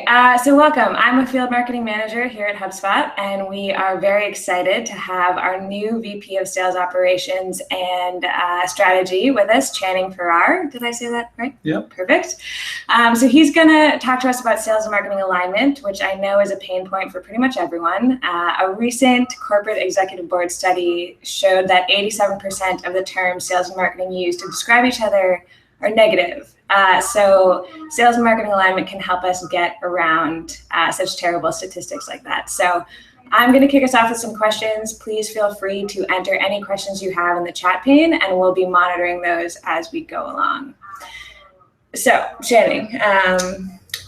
So welcome. I'm a field marketing manager here at HubSpot, and we are very excited to have our new VP of Sales Operations and Strategy with us, Channing Ferrer. Did I say that right? Yep. Perfect. So he's going to talk to us about sales and marketing alignment, which I know is a pain point for pretty much everyone. A recent corporate executive board study showed that 87% of the terms sales and marketing use to describe each other are negative. So sales and marketing alignment can help us get around such terrible statistics like that. So I'm going to kick us off with some questions. Please feel free to enter any questions you have in the chat pane, and we'll be monitoring those as we go along. So Channing,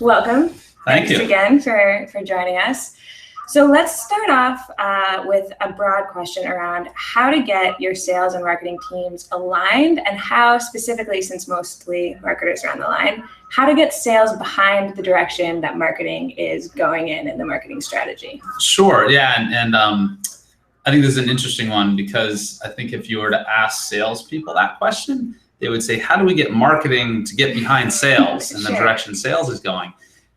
welcome. Thanks again for joining us. So let's start off with a broad question around how to get your sales and marketing teams aligned, and how specifically, since mostly marketers are on the line, how to get sales behind the direction that marketing is going in the marketing strategy. Sure, yeah, and I think this is an interesting one, because I think if you were to ask salespeople that question, they would say, how do we get marketing to get behind sales and the direction sales is going?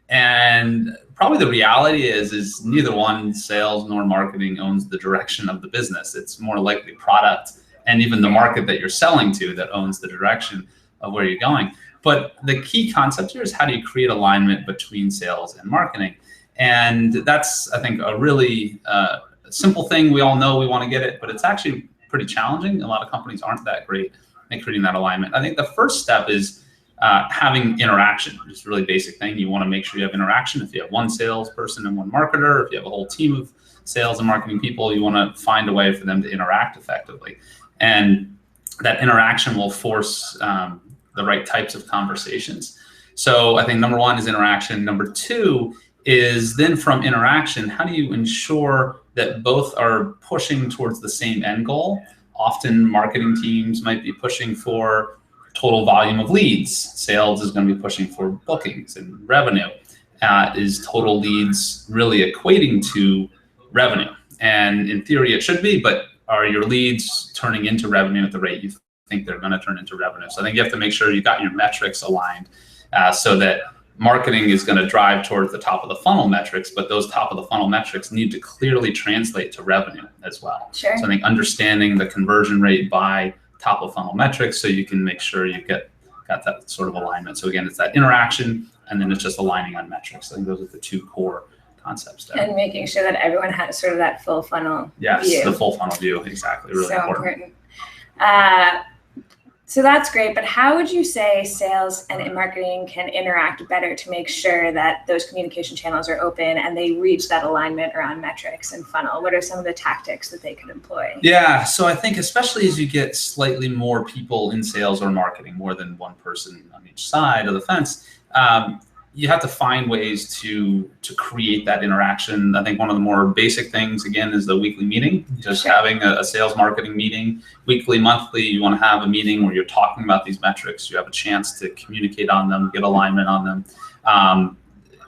And probably the reality is neither one, sales nor marketing, owns the direction of the business. It's more likely product and even the market that you're selling to that owns the direction of where you're going. But the key concept here is, how do you create alignment between sales and marketing? And that's, I think, a really simple thing. We all know we want to get it, but it's actually pretty challenging. A lot of companies aren't that great at creating that alignment. I think the first step is having interaction. Just a really basic thing. You want to make sure you have interaction. If you have one salesperson and one marketer, if you have a whole team of sales and marketing people, you want to find a way for them to interact effectively. And that interaction will force the right types of conversations. So I think number one is interaction. Number two is then from interaction, how do you ensure that both are pushing towards the same end goal? Often marketing teams might be pushing for total volume of leads. Sales is going to be pushing for bookings and revenue. Is total leads really equating to revenue? And in theory, it should be, but are your leads turning into revenue at the rate you think they're going to turn into revenue? So I think you have to make sure you got your metrics aligned so that marketing is going to drive towards the top of the funnel metrics, but those top of the funnel metrics need to clearly translate to revenue as well. Sure. So I think understanding the conversion rate by top of funnel metrics, so you can make sure you got that sort of alignment. So again, it's that interaction, and then it's just aligning on metrics. I think those are the two core concepts there. And making sure that everyone has sort of that full funnel view. Yes, the full funnel view, exactly, really important. So that's great, but how would you say sales and marketing can interact better to make sure that those communication channels are open and they reach that alignment around metrics and funnel? What are some of the tactics that they could employ? Yeah, so I think especially as you get slightly more people in sales or marketing, more than one person on each side of the fence, you have to find ways to create that interaction. I think one of the more basic things, again, is the weekly meeting. Just having a sales marketing meeting, weekly, monthly. You want to have a meeting where you're talking about these metrics. You have a chance to communicate on them, get alignment on them.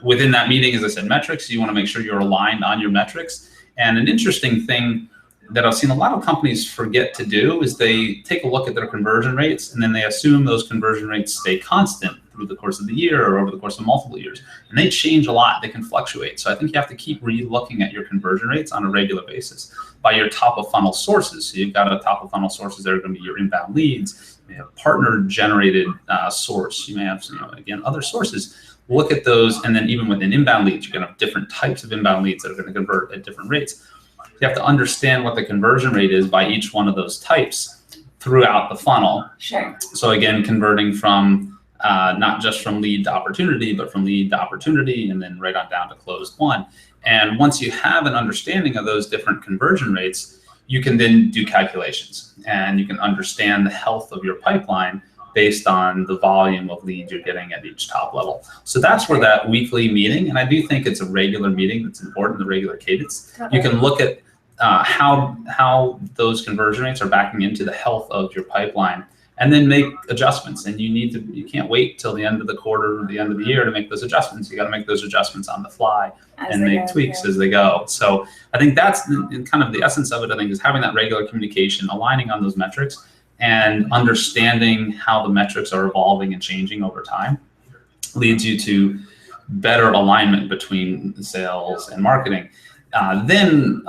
Within that meeting, as I said, metrics, you want to make sure you're aligned on your metrics. And an interesting thing that I've seen a lot of companies forget to do is they take a look at their conversion rates, and then they assume those conversion rates stay constant through the course of the year or over the course of multiple years. And they change a lot, they can fluctuate. So I think you have to keep re-looking at your conversion rates on a regular basis by your top of funnel sources. So you've got a top of funnel sources that are going to be your inbound leads. You may have partner generated source. You may have, again, other sources. Look at those, and then even within inbound leads, you're going to have different types of inbound leads that are going to convert at different rates. You have to understand what the conversion rate is by each one of those types throughout the funnel. Sure. So again, converting from not just from lead to opportunity, but from lead to opportunity, and then right on down to closed one. And once you have an understanding of those different conversion rates, you can then do calculations, and you can understand the health of your pipeline based on the volume of leads you're getting at each top level. So that's where that weekly meeting, and I do think it's a regular meeting that's important, the regular cadence. Totally. You can look at how those conversion rates are backing into the health of your pipeline, and then make adjustments. And you can't wait till the end of the quarter or the end of the year to make those adjustments. You got to make those adjustments on the fly and make tweaks as they go. So I think that's kind of the essence of it. I think is having that regular communication, aligning on those metrics, and understanding how the metrics are evolving and changing over time leads you to better alignment between sales and marketing. Then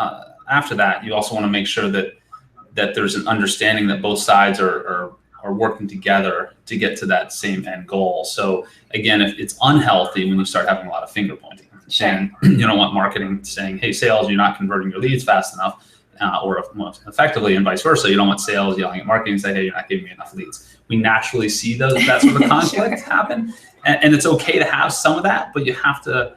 after that, you also want to make sure that there's an understanding that both sides are working together to get to that same end goal. So again, if it's unhealthy when you start having a lot of finger pointing, and you don't want marketing saying, hey, sales, you're not converting your leads fast enough, or most effectively, and vice versa. You don't want sales yelling at marketing and say, hey, you're not giving me enough leads. We naturally see that sort of conflict happen. And it's okay to have some of that, but you have to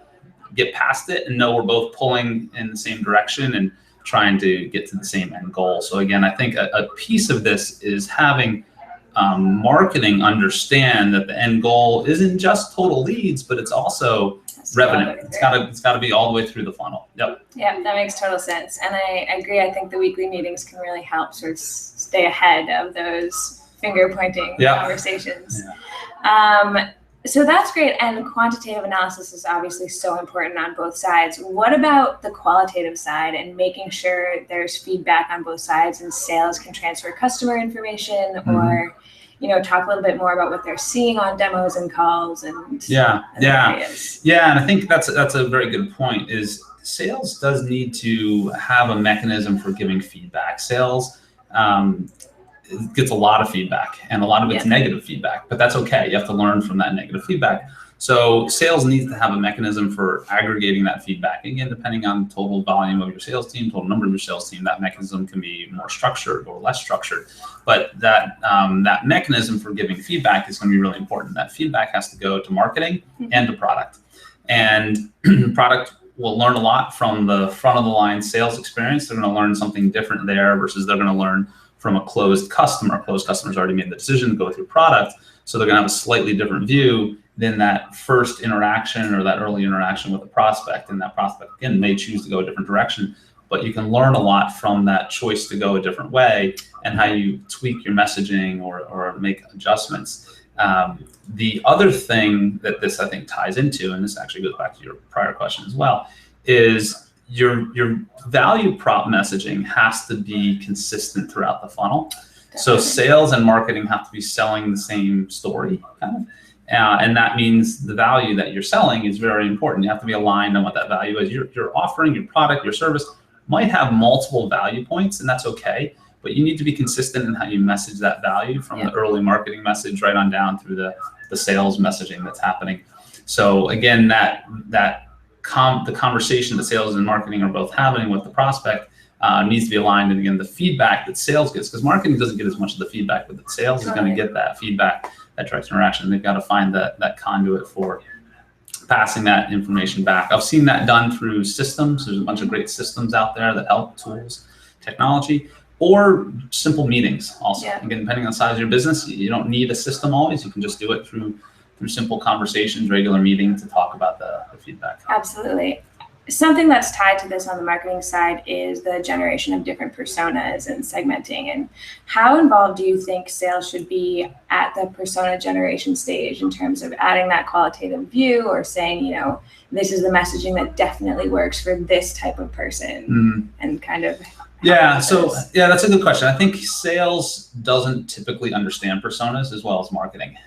get past it and know we're both pulling in the same direction and trying to get to the same end goal. So again, I think a piece of this is having marketing understand that the end goal isn't just total leads, but it's also revenue. It's got to be all the way through the funnel. Yep. Yeah, that makes total sense. And I agree. I think the weekly meetings can really help sort of stay ahead of those finger pointing conversations. Yeah. So that's great. And quantitative analysis is obviously so important on both sides. What about the qualitative side and making sure there's feedback on both sides and sales can transfer customer information or, talk a little bit more about what they're seeing on demos and calls and areas. Yeah. And I think that's a very good point. Is sales does need to have a mechanism for giving feedback. Sales gets a lot of feedback, and a lot of it's negative feedback, but that's okay. You have to learn from that negative feedback. So sales needs to have a mechanism for aggregating that feedback. Again, depending on total volume of your sales team, total number of your sales team, that mechanism can be more structured or less structured. But that mechanism for giving feedback is going to be really important. That feedback has to go to marketing and to product. And product will learn a lot from the front of the line sales experience. They're going to learn something different there versus they're going to learn from a closed customer. Closed customers already made the decision to go through product, so they're gonna have a slightly different view than that first interaction or that early interaction with the prospect. And that prospect, again, may choose to go a different direction, but you can learn a lot from that choice to go a different way and how you tweak your messaging or make adjustments. The other thing that this, I think, ties into, and this actually goes back to your prior question as well, is your value prop messaging has to be consistent throughout the funnel. Definitely. So sales and marketing have to be selling the same story, kind of. And that means the value that you're selling is very important. You have to be aligned on what that value is. Your offering, your product, your service might have multiple value points, and that's okay. But you need to be consistent in how you message that value from the early marketing message right on down through the sales messaging that's happening. So again, the conversation that sales and marketing are both having with the prospect needs to be aligned. And again, the feedback that sales gets, because marketing doesn't get as much of the feedback, but that sales is going to get that feedback, that direct interaction. They've got to find that conduit for passing that information back. I've seen that done through systems. There's a bunch of great systems out there that help, tools, technology, or simple meetings also. Again, depending on the size of your business, you don't need a system always. You can just do it through simple conversations, regular meetings to talk about the feedback. Absolutely. Something that's tied to this on the marketing side is the generation of different personas and segmenting. And how involved do you think sales should be at the persona generation stage in terms of adding that qualitative view or saying, this is the messaging that definitely works for this type of person and kind of... that's a good question. I think sales doesn't typically understand personas as well as marketing.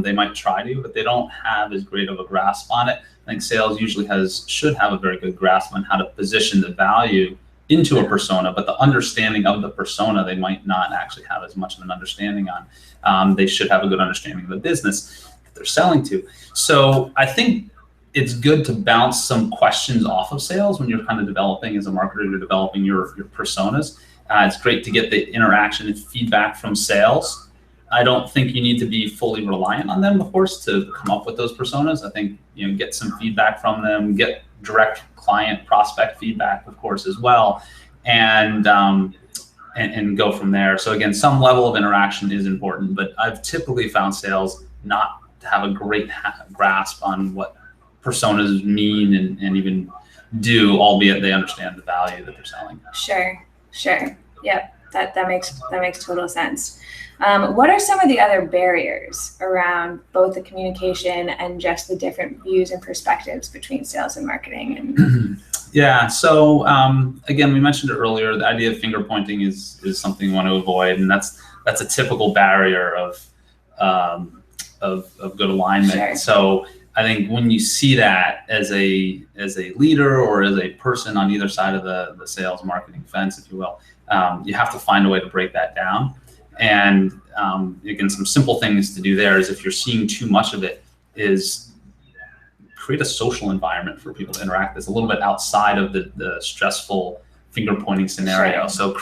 They might try to, but they don't have as great of a grasp on it. I think sales usually should have a very good grasp on how to position the value into a persona, but the understanding of the persona, they might not actually have as much of an understanding on. They should have a good understanding of the business that they're selling to. So I think it's good to bounce some questions off of sales when you're kind of developing as a marketer, you're developing your personas. It's great to get the interaction and feedback from sales. I don't think you need to be fully reliant on them, of course, to come up with those personas. I think, get some feedback from them, get direct client prospect feedback, of course, as well, and go from there. So again, some level of interaction is important, but I've typically found sales not to have a great grasp on what personas mean and even do, albeit they understand the value that they're selling. Sure. Yep, that makes total sense. What are some of the other barriers around both the communication and just the different views and perspectives between sales and marketing? So again, we mentioned it earlier, the idea of finger pointing is something you want to avoid, and that's a typical barrier of good alignment. Sure. So I think when you see that as a leader or as a person on either side of the sales marketing fence, if you will, you have to find a way to break that down. And again, some simple things to do there is, if you're seeing too much of it, is create a social environment for people to interact with, a little bit outside of the stressful finger pointing scenario. So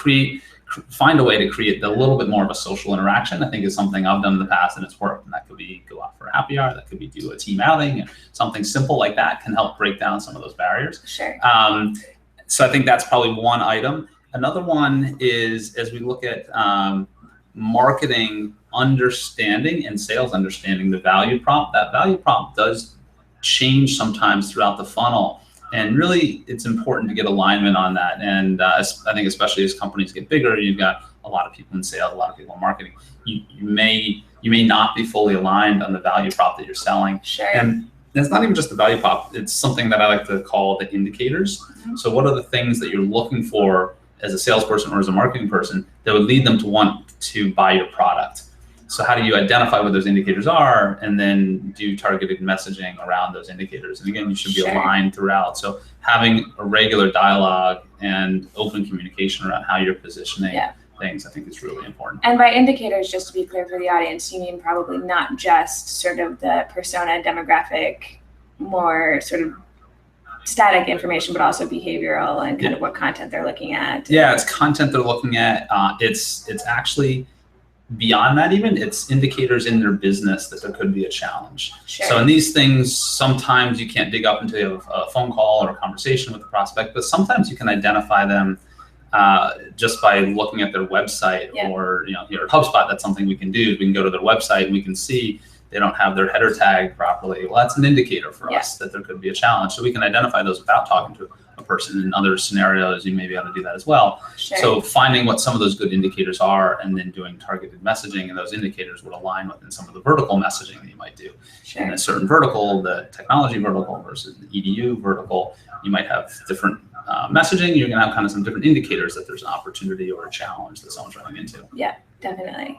find a way to create a little bit more of a social interaction. I think is something I've done in the past and it's worked. And that could be go out for a happy hour, that could be do a team outing, something simple like that can help break down some of those barriers. Sure. So I think that's probably one item. Another one is, as we look at marketing understanding and sales understanding the value prop, that value prop does change sometimes throughout the funnel. And really, it's important to get alignment on that. And I think especially as companies get bigger, you've got a lot of people in sales, a lot of people in marketing. You may not be fully aligned on the value prop that you're selling. Sure. And it's not even just the value prop. It's something that I like to call the indicators. Mm-hmm. So what are the things that you're looking for as a salesperson or as a marketing person that would lead them to want to buy your product? So how do you identify what those indicators are and then do targeted messaging around those indicators? And again, you should be aligned throughout. So having a regular dialogue and open communication around how you're positioning things, I think is really important. And by indicators, just to be clear for the audience, you mean probably not just sort of the persona demographic, more sort of static information, but also behavioral and kind of what content they're looking at. Yeah, it's content they're looking at. It's actually beyond that, even it's indicators in their business that there could be a challenge. Sure. So in these things, sometimes you can't dig up until you have a phone call or a conversation with the prospect, but sometimes you can identify them just by looking at their website or, here at HubSpot, that's something we can do. We can go to their website and we can see they don't have their header tag properly. Well, that's an indicator for us that there could be a challenge. So we can identify those without talking to a person. In other scenarios, you may be able to do that as well. Sure. So finding what some of those good indicators are and then doing targeted messaging, and those indicators would align within some of the vertical messaging that you might do. Sure. In a certain vertical, the technology vertical versus the EDU vertical, you might have different messaging. You're going to have kind of some different indicators that there's an opportunity or a challenge that someone's running into. Yeah, definitely.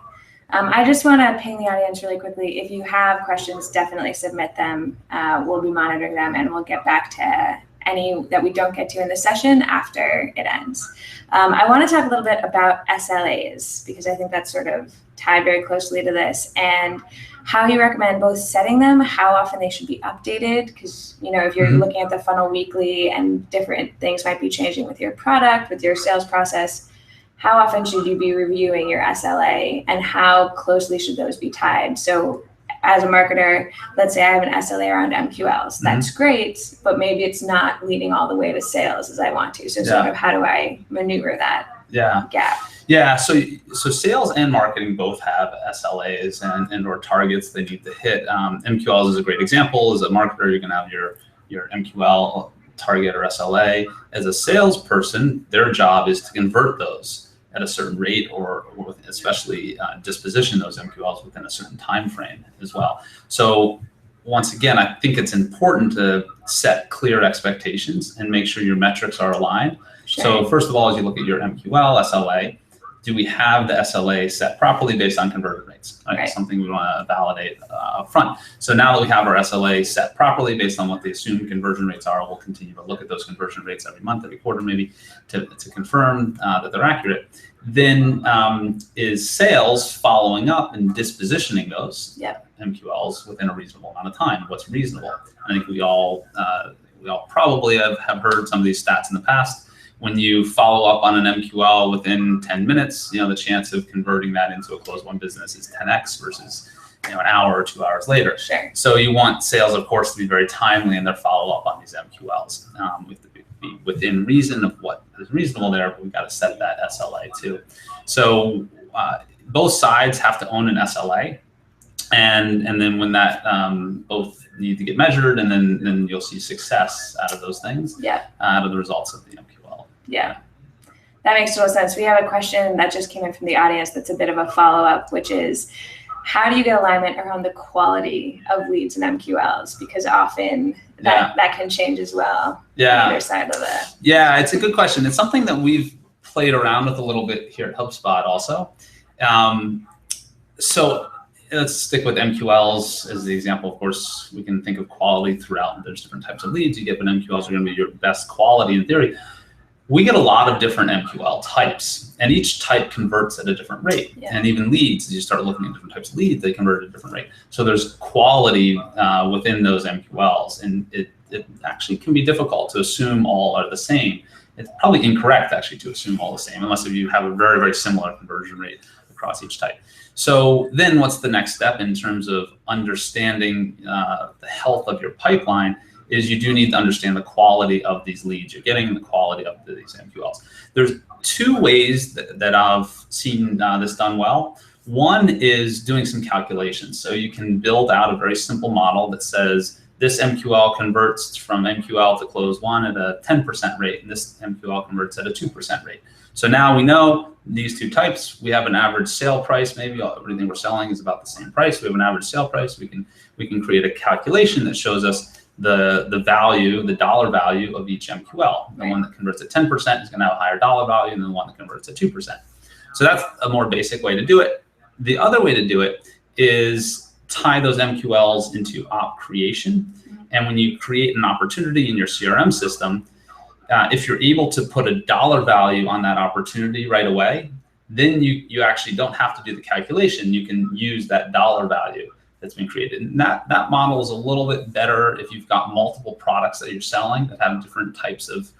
I just want to ping the audience really quickly. If you have questions, definitely submit them. We'll be monitoring them and we'll get back to any that we don't get to in the session after it ends. I want to talk a little bit about SLAs because I think that's sort of tied very closely to this, and how you recommend both setting them, how often they should be updated, because if you're looking at the funnel weekly and different things might be changing with your product, with your sales process, how often should you be reviewing your SLA and how closely should those be tied? So as a marketer, let's say I have an SLA around MQLs. That's great, but maybe it's not leading all the way to sales as I want to. So sort of how do I maneuver that gap? Yeah, so sales and marketing both have SLAs and or targets they need to hit. MQLs is a great example. As a marketer, you're gonna have your MQL target or SLA. As a salesperson, their job is to convert those at a certain rate or especially disposition those MQLs within a certain time frame as well. So once again, I think it's important to set clear expectations and make sure your metrics are aligned. Sure. So first of all, as you look at your MQL, SLA, do we have the SLA set properly based on conversion rates? Right. Something we want to validate up front. So now that we have our SLA set properly based on what the assumed conversion rates are, we'll continue to look at those conversion rates every month, every quarter, maybe to confirm that they're accurate. Then is sales following up and dispositioning those MQLs within a reasonable amount of time? What's reasonable? I think we all probably have heard some of these stats in the past. When you follow up on an MQL within 10 minutes, the chance of converting that into a closed won business is 10x versus an hour or 2 hours later. Sure. So you want sales, of course, to be very timely in their follow up on these MQLs. We have to be within reason of what is reasonable there, but we've got to set that SLA too. So both sides have to own an SLA, and then when that both need to get measured, and then you'll see success out of those things. Out of the results of the MQL. Yeah, that makes total sense. We have a question that just came in from the audience that's a bit of a follow-up, which is, how do you get alignment around the quality of leads and MQLs? Because often that can change as well. On either side of that. Yeah, it's a good question. It's something that we've played around with a little bit here at HubSpot also. So let's stick with MQLs as the example. Of course, we can think of quality throughout. There's different types of leads you get, but MQLs are going to be your best quality in theory. We get a lot of different MQL types, and each type converts at a different rate. Yeah. And even leads, as you start looking at different types of leads, they convert at a different rate. So there's quality within those MQLs, and it actually can be difficult to assume all are the same. It's probably incorrect actually to assume all the same, unless if you have a very, very similar conversion rate across each type. So then what's the next step in terms of understanding the health of your pipeline is you do need to understand the quality of these leads you're getting and the quality of these MQLs. There's two ways that I've seen this done well. One is doing some calculations. So you can build out a very simple model that says this MQL converts from MQL to close one at a 10% rate, and this MQL converts at a 2% rate. So now we know these two types, we have an average sale price, maybe everything we're selling is about the same price. We have an average sale price. We can create a calculation that shows us the value, the dollar value of each MQL. The one that converts at 10% is going to have a higher dollar value than the one that converts at 2%. So that's a more basic way to do it. The other way to do it is tie those MQLs into op creation. And when you create an opportunity in your CRM system, if you're able to put a dollar value on that opportunity right away, then you actually don't have to do the calculation. You can use that dollar value that's been created. And that model is a little bit better if you've got multiple products that you're selling that have different types of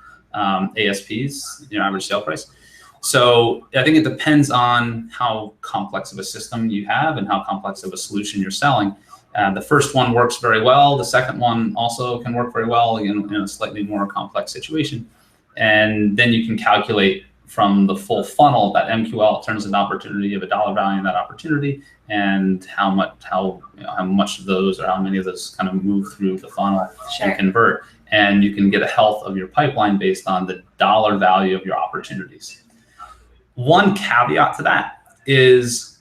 ASPs, average sale price. So I think it depends on how complex of a system you have and how complex of a solution you're selling. The first one works very well. The second one also can work very well in a slightly more complex situation. And then you can calculate from the full funnel that MQL turns into opportunity of a dollar value in that opportunity, and how much of those or how many of those kind of move through the funnel and convert. And you can get a health of your pipeline based on the dollar value of your opportunities. One caveat to that is,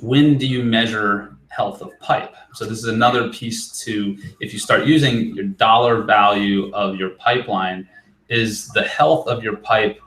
when do you measure health of pipe? So this is another piece to, if you start using your dollar value of your pipeline, is the health of your pipe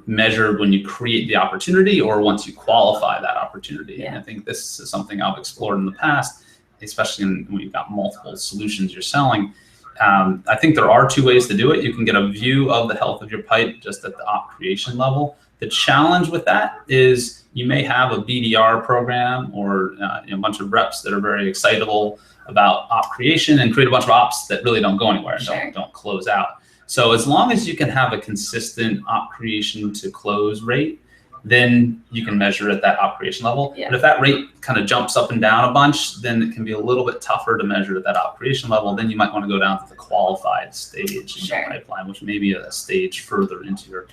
measured when you create the opportunity or once you qualify that opportunity? Yeah. And I think this is something I've explored in the past, especially when you've got multiple solutions you're selling. I think there are two ways to do it. You can get a view of the health of your pipe just at the op creation level. The challenge with that is you may have a BDR program or a bunch of reps that are very excitable about op creation and create a bunch of ops that really don't go anywhere and don't close out. So as long as you can have a consistent op creation to close rate, then you can measure at that op creation level. Yeah. But if that rate kind of jumps up and down a bunch, then it can be a little bit tougher to measure at that op creation level. Then you might want to go down to the qualified stage in your pipeline, which may be a stage further into your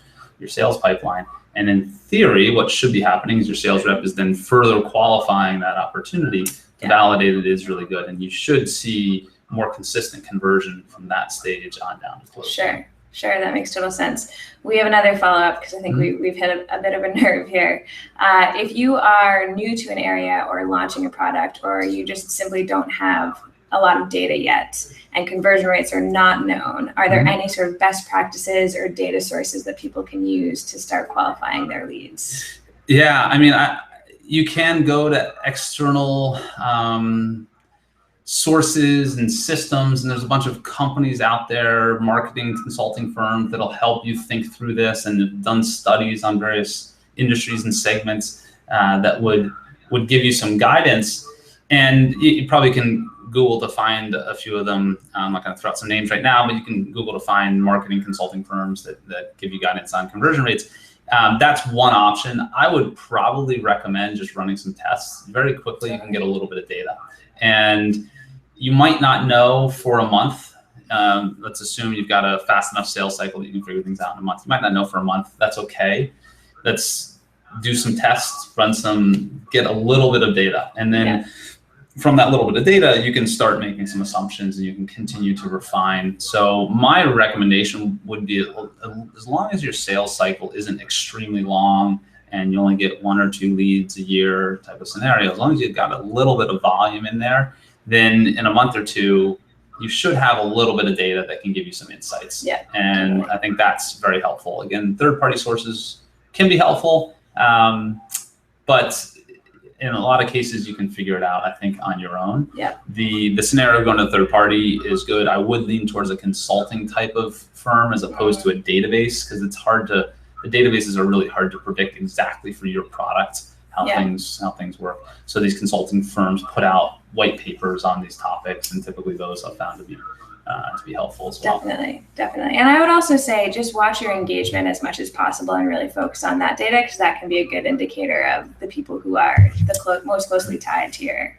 sales pipeline. And in theory, what should be happening is your sales rep is then further qualifying that opportunity to validate it is really good. And you should see more consistent conversion from that stage on down to close. Sure, that makes total sense. We have another follow-up because I think we've hit a bit of a nerve here. If you are new to an area or launching a product, or you just simply don't have a lot of data yet and conversion rates are not known, are there any sort of best practices or data sources that people can use to start qualifying their leads? Yeah, I mean, you can go to external sources and systems, and there's a bunch of companies out there, marketing consulting firms, that'll help you think through this and have done studies on various industries and segments that would give you some guidance. And you probably can Google to find a few of them. I'm not going to throw out some names right now, but you can Google to find marketing consulting firms that give you guidance on conversion rates. That's one option. I would probably recommend just running some tests. Very quickly, you can get a little bit of data. And you might not know for a month. Let's assume you've got a fast enough sales cycle that you can figure things out in a month. You might not know for a month. That's okay. Let's do some tests, get a little bit of data. And then from that little bit of data, you can start making some assumptions and you can continue to refine. So my recommendation would be, as long as your sales cycle isn't extremely long and you only get 1 or 2 leads a year type of scenario, as long as you've got a little bit of volume in there, then in a month or 2, you should have a little bit of data that can give you some insights. Yeah. And I think that's very helpful. Again, third-party sources can be helpful, but in a lot of cases, you can figure it out, I think, on your own. Yeah. The scenario of going to a third party is good. I would lean towards a consulting type of firm as opposed to a database, because it's hard to, the databases are really hard to predict exactly for your product how things work. So these consulting firms put out white papers on these topics, and typically those I've found to be helpful as well. Definitely. And I would also say just watch your engagement as much as possible and really focus on that data, because that can be a good indicator of the people who are the most closely tied to your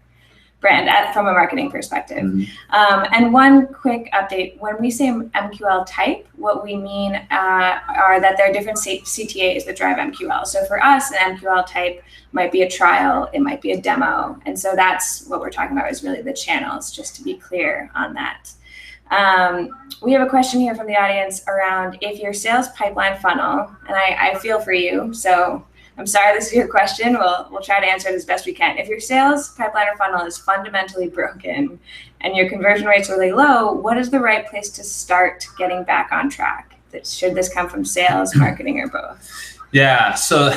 brand from a marketing perspective. And one quick update, when we say MQL type, what we mean are that there are different CTAs that drive MQL. So for us, an MQL type might be a trial, it might be a demo. And so that's what we're talking about, is really the channels, just to be clear on that. We have a question here from the audience around if your sales pipeline funnel, and I feel for you, so I'm sorry this is your question. We'll try to answer it as best we can. If your sales pipeline or funnel is fundamentally broken and your conversion rate's really low, what is the right place to start getting back on track? Should this come from sales, marketing, or both? Yeah, so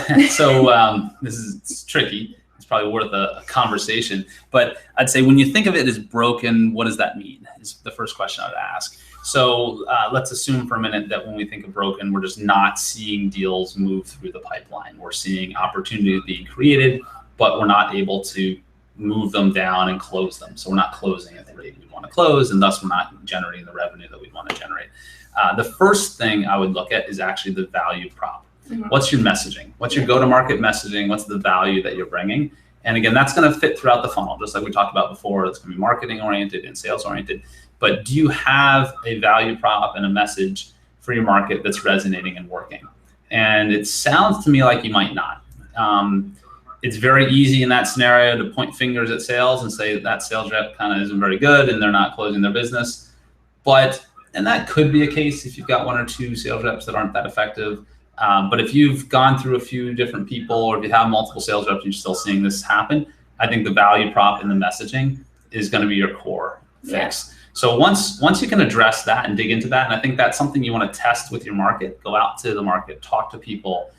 this is tricky. It's probably worth a conversation. But I'd say when you think of it as broken, what does that mean? Is the first question I'd ask. So let's assume for a minute that when we think of broken, we're just not seeing deals move through the pipeline. We're seeing opportunities being created, but we're not able to move them down and close them. So we're not closing at the rate we want to close, and thus we're not generating the revenue that we want to generate. The first thing I would look at is actually the value prop. What's your messaging? What's your go-to-market messaging? What's the value that you're bringing? And again, that's going to fit throughout the funnel, just like we talked about before. It's going to be marketing oriented and sales oriented. But do you have a value prop and a message for your market that's resonating and working? And it sounds to me like you might not. It's very easy in that scenario to point fingers at sales and say that sales rep kind of isn't very good and they're not closing their business. And that could be a case if you've got one or two sales reps that aren't that effective. But if you've gone through a few different people, or if you have multiple sales reps and you're still seeing this happen, I think the value prop and the messaging is going to be your core fix. So once you can address that and dig into that, and I think that's something you want to test with your market, go out to the market, talk to people,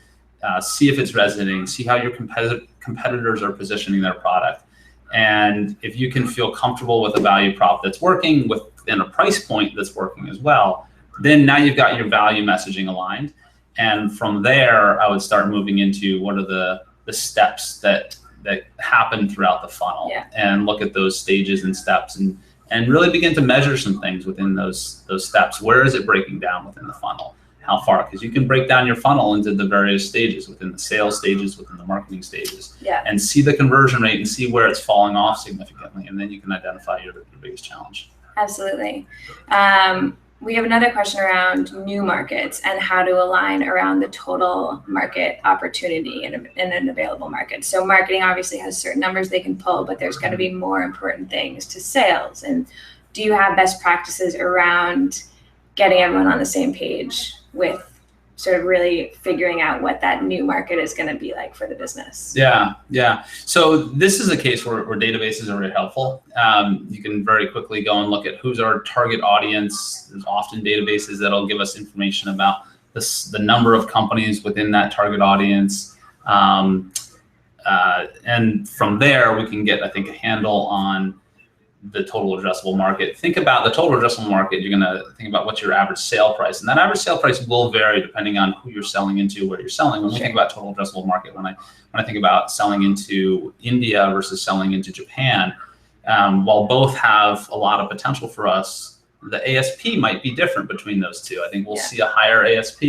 see if it's resonating, see how your competitors are positioning their product. And if you can feel comfortable with a value prop that's working within a price point that's working as well, then now you've got your value messaging aligned. And from there, I would start moving into what are the steps that happen throughout the funnel, and look at those stages and steps, and really begin to measure some things within those steps. Where is it breaking down within the funnel? How far? Because you can break down your funnel into the various stages, within the sales stages, within the marketing stages, and see the conversion rate and see where it's falling off significantly. And then you can identify your biggest challenge. Absolutely. We have another question around new markets and how to align around the total market opportunity in an available market. So marketing obviously has certain numbers they can pull, but there's going to be more important things to sales. And do you have best practices around getting everyone on the same page with sort of really figuring out what that new market is going to be like for the business? Yeah. So this is a case where databases are very helpful. You can very quickly go and look at who's our target audience. There's often databases that'll give us information about the number of companies within that target audience. And from there, we can get, I think, a handle on the total addressable market. Think about the total addressable market. You're going to think about what's your average sale price, and that average sale price will vary depending on who you're selling into, where you're selling. When we think about total addressable market, when I think about selling into India versus selling into Japan, while both have a lot of potential for us, the ASP might be different between those two. I think we'll see a higher ASP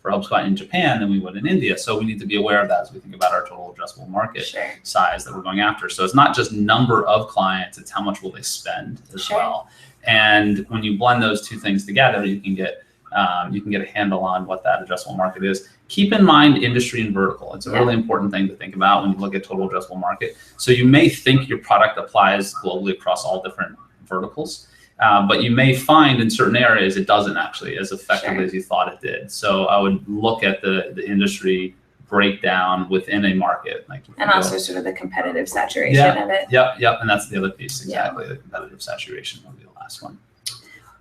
for HubSpot in Japan than we would in India. So we need to be aware of that as we think about our total addressable market size that we're going after. So it's not just number of clients, it's how much will they spend as well. And when you blend those two things together, you can get a handle on what that addressable market is. Keep in mind industry and vertical. It's a really important thing to think about when you look at total addressable market. So you may think your product applies globally across all different verticals. But you may find in certain areas it doesn't actually as effectively as you thought it did. So I would look at the industry breakdown within a market. And also sort of the competitive saturation of it. Yep. And that's the other piece, exactly. The competitive saturation will be the last one.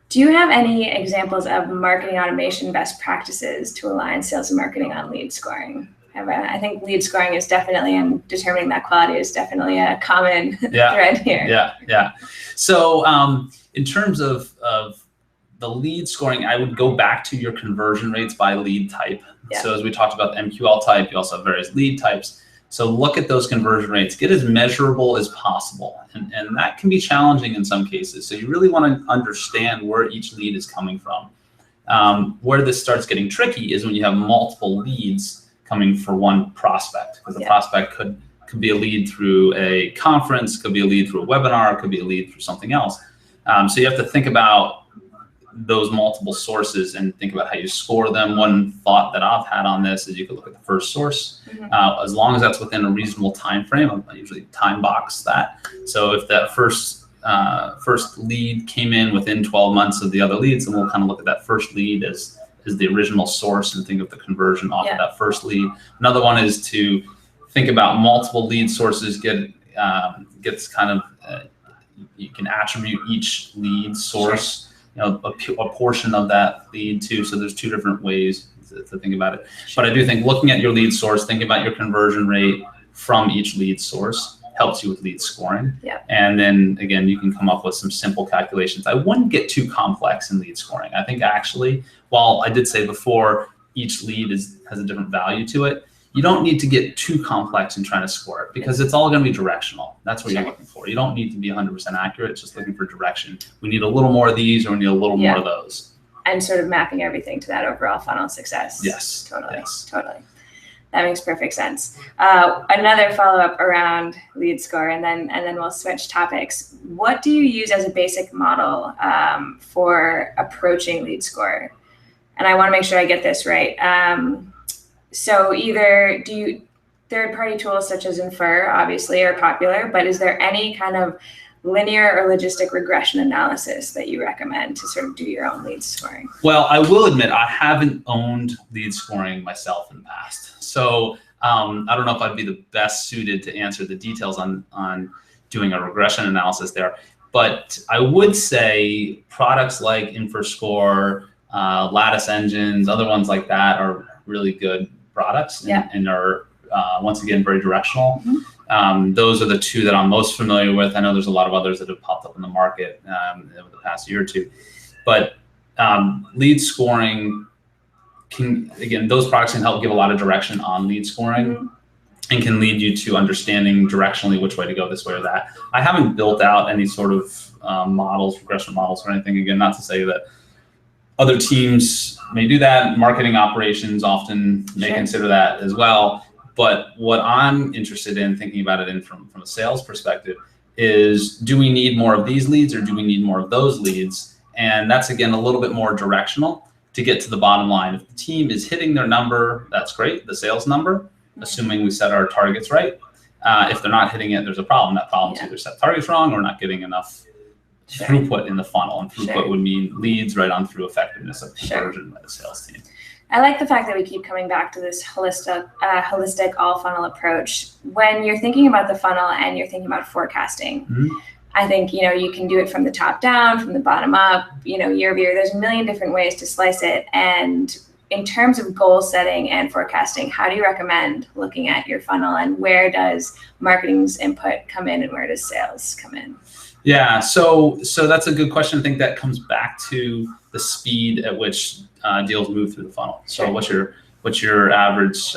Do you have any examples of marketing automation best practices to align sales and marketing on lead scoring? I think lead scoring is definitely, and determining that quality is definitely a common thread here. Yeah. So in terms of the lead scoring, I would go back to your conversion rates by lead type. Yeah. So as we talked about the MQL type, you also have various lead types. So look at those conversion rates, get as measurable as possible. And that can be challenging in some cases. So you really want to understand where each lead is coming from. Where this starts getting tricky is when you have multiple leads coming for one prospect, because the prospect could be a lead through a conference, could be a lead through a webinar, could be a lead through something else. So you have to think about those multiple sources and think about how you score them. One thought that I've had on this is you could look at the first source, as long as that's within a reasonable time frame. I usually time box that. So if that first lead came in within 12 months of the other leads, then we'll kind of look at that first lead as the original source and think of the conversion off of that first lead. Another one is to think about multiple lead sources. Gets kind of you can attribute each lead source. A portion of that lead too. So there's two different ways to think about it. But I do think looking at your lead source, thinking about your conversion rate from each lead source helps you with lead scoring. And then again, you can come up with some simple calculations. I wouldn't get too complex in lead scoring. I think actually, while I did say before, each lead has a different value to it, you don't need to get too complex in trying to score it, because it's all going to be directional. That's what you're looking for. You don't need to be 100% accurate. It's just looking for direction. We need a little more of these, or we need a little more of those. And sort of mapping everything to that overall funnel success. Yes. Totally. That makes perfect sense. Another follow-up around lead score, and then we'll switch topics. What do you use as a basic model for approaching lead score? And I want to make sure I get this right. So either third-party tools such as Ferrer obviously are popular, but is there any kind of linear or logistic regression analysis that you recommend to sort of do your own lead scoring? Well, I will admit I haven't owned lead scoring myself in the past. So I don't know if I'd be the best suited to answer the details on doing a regression analysis there. But I would say products like InfoScore, Lattice Engines, other ones like that are really good products and are once again very directional. Those are the two that I'm most familiar with. I know there's a lot of others that have popped up in the market over the past year or two, but lead scoring those products can help give a lot of direction on lead scoring and can lead you to understanding directionally which way to go, this way or that. I haven't built out any sort of regression models or anything. Again, not to say that other teams may do that. Marketing operations often may consider that as well. But what I'm interested in thinking about it from a sales perspective is, do we need more of these leads or do we need more of those leads? And that's, again, a little bit more directional to get to the bottom line. If the team is hitting their number, that's great, the sales number, assuming we set our targets right. If they're not hitting it, there's a problem. That problem is either set targets wrong or not getting enough throughput in the funnel, and throughput would mean leads right on through effectiveness of conversion by the sales team. I like the fact that we keep coming back to this holistic all funnel approach. When you're thinking about the funnel and you're thinking about forecasting, I think, you can do it from the top down, from the bottom up, year over year. There's a million different ways to slice it. And in terms of goal setting and forecasting, how do you recommend looking at your funnel, and where does marketing's input come in and where does sales come in? Yeah, so that's a good question. I think that comes back to the speed at which deals move through the funnel. So what's your average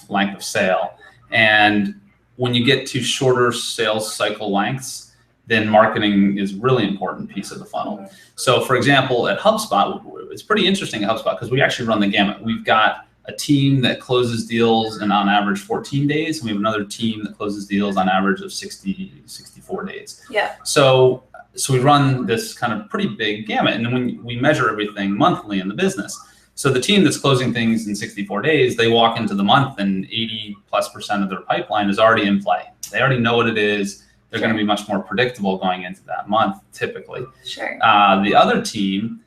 length of sale? And when you get to shorter sales cycle lengths, then marketing is a really important piece of the funnel. So for example, at HubSpot, it's pretty interesting at HubSpot because we actually run the gamut. We've got a team that closes deals in on average 14 days, and we have another team that closes deals on average of 64 days. So we run this kind of pretty big gamut, and then when we measure everything monthly in the business. So the team that's closing things in 64 days, they walk into the month and 80+% of their pipeline is already in play. They already know what it is. They're going to be much more predictable going into that month, typically. The other team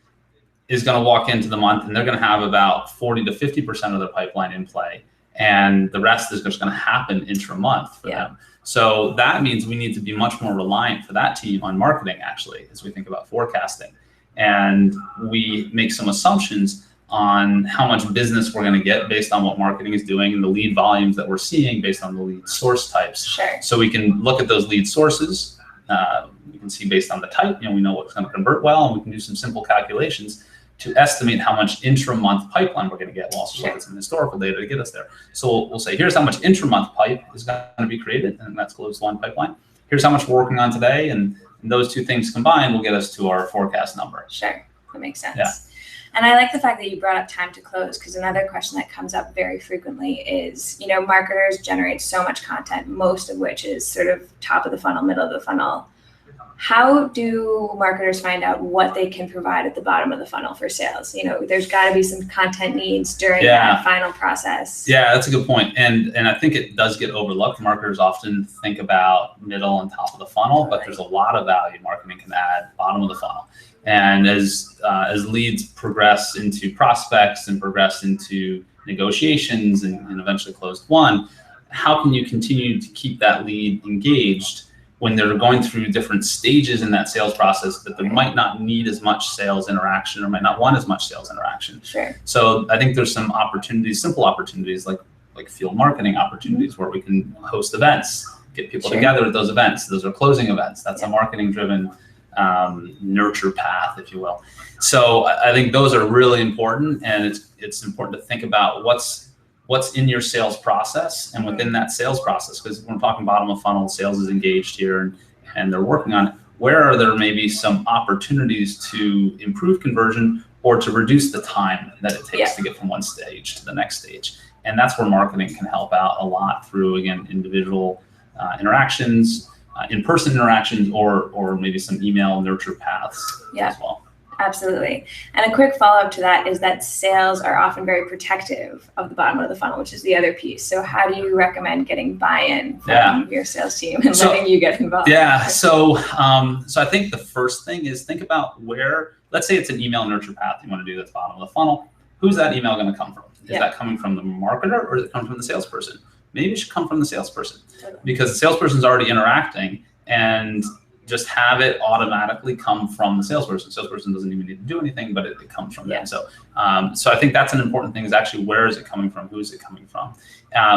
is going to walk into the month and they're going to have about 40 to 50% of their pipeline in play. And the rest is just going to happen intra-month for them. So that means we need to be much more reliant for that team on marketing, actually, as we think about forecasting. And we make some assumptions on how much business we're going to get based on what marketing is doing and the lead volumes that we're seeing based on the lead source types. Sure. So we can look at those lead sources. We can see based on the type, we know what's going to convert well, and we can do some simple calculations to estimate how much intra-month pipeline we're going to get. We'll also look at some historical data to get us there. So we'll say, here's how much intra-month pipe is going to be created, and that's closed one pipeline. Here's how much we're working on today, and those two things combined will get us to our forecast number. Sure, that makes sense. Yeah. And I like the fact that you brought up time to close, because another question that comes up very frequently is, marketers generate so much content, most of which is sort of top of the funnel, middle of the funnel. How do marketers find out what they can provide at the bottom of the funnel for sales? There's got to be some content needs during that final process. Yeah, that's a good point. And I think it does get overlooked. Marketers often think about middle and top of the funnel, but there's a lot of value marketing can add bottom of the funnel. And as leads progress into prospects and progress into negotiations and eventually closed one, how can you continue to keep that lead engaged when they're going through different stages in that sales process that they might not need as much sales interaction or might not want as much sales interaction? Sure. So I think there's some opportunities, simple opportunities like field marketing opportunities where we can host events, get people together at those events. Those are closing events. That's a marketing driven nurture path, if you will. So I think those are really important, and it's important to think about what's in your sales process and within that sales process, because when we're talking bottom of funnel, sales is engaged here and they're working on it. Where are there maybe some opportunities to improve conversion or to reduce the time that it takes to get from one stage to the next stage? And that's where marketing can help out a lot through, again, individual interactions, in-person interactions, or maybe some email nurture paths as well. Absolutely. And a quick follow-up to that is that sales are often very protective of the bottom of the funnel, which is the other piece. So how do you recommend getting buy-in from your sales team and letting you get involved? So I think the first thing is think about where, let's say it's an email nurture path you want to do that's bottom of the funnel. Who's that email going to come from? Is that coming from the marketer or is it coming from the salesperson? Maybe it should come from the salesperson because the salesperson's already interacting, and just have it automatically come from the salesperson. Salesperson doesn't even need to do anything, but it comes from them. So I think that's an important thing, is actually where is it coming from? Who is it coming from?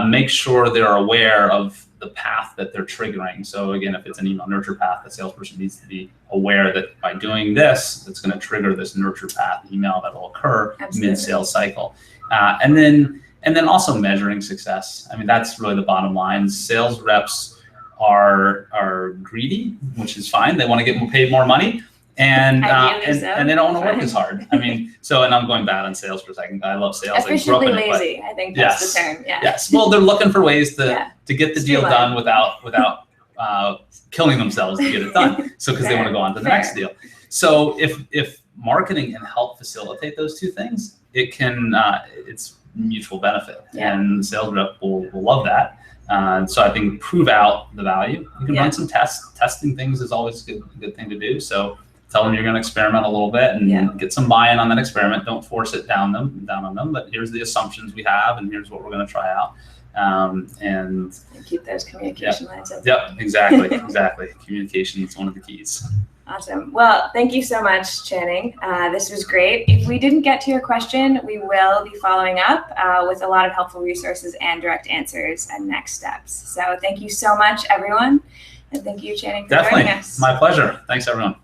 Make sure they're aware of the path that they're triggering. So again, if it's an email nurture path, the salesperson needs to be aware that by doing this, it's going to trigger this nurture path email that will occur mid-sales cycle. And then also measuring success. I mean, that's really the bottom line. Sales reps are greedy, which is fine. They want to get paid more money, and they don't want to work as hard. I mean, and I'm going bad on sales for a second. I love sales. Efficiently lazy, I think that's the term. Yes. Well, they're looking for ways to get the deal done without killing themselves to get it done. So because they want to go on to the next deal. So if marketing can help facilitate those two things, it's mutual benefit, and the sales rep will love that. So I think prove out the value. You can run some tests. Testing things is always a good thing to do. So tell them you're going to experiment a little bit and get some buy-in on that experiment. Don't force it down on them. But here's the assumptions we have, and here's what we're going to try out. And keep those communication lines open. Yep, exactly. Communication is one of the keys. Awesome. Well, thank you so much, Channing. This was great. If we didn't get to your question, we will be following up with a lot of helpful resources and direct answers and next steps. So thank you so much, everyone. And thank you, Channing, for joining us. My pleasure. Thanks, everyone.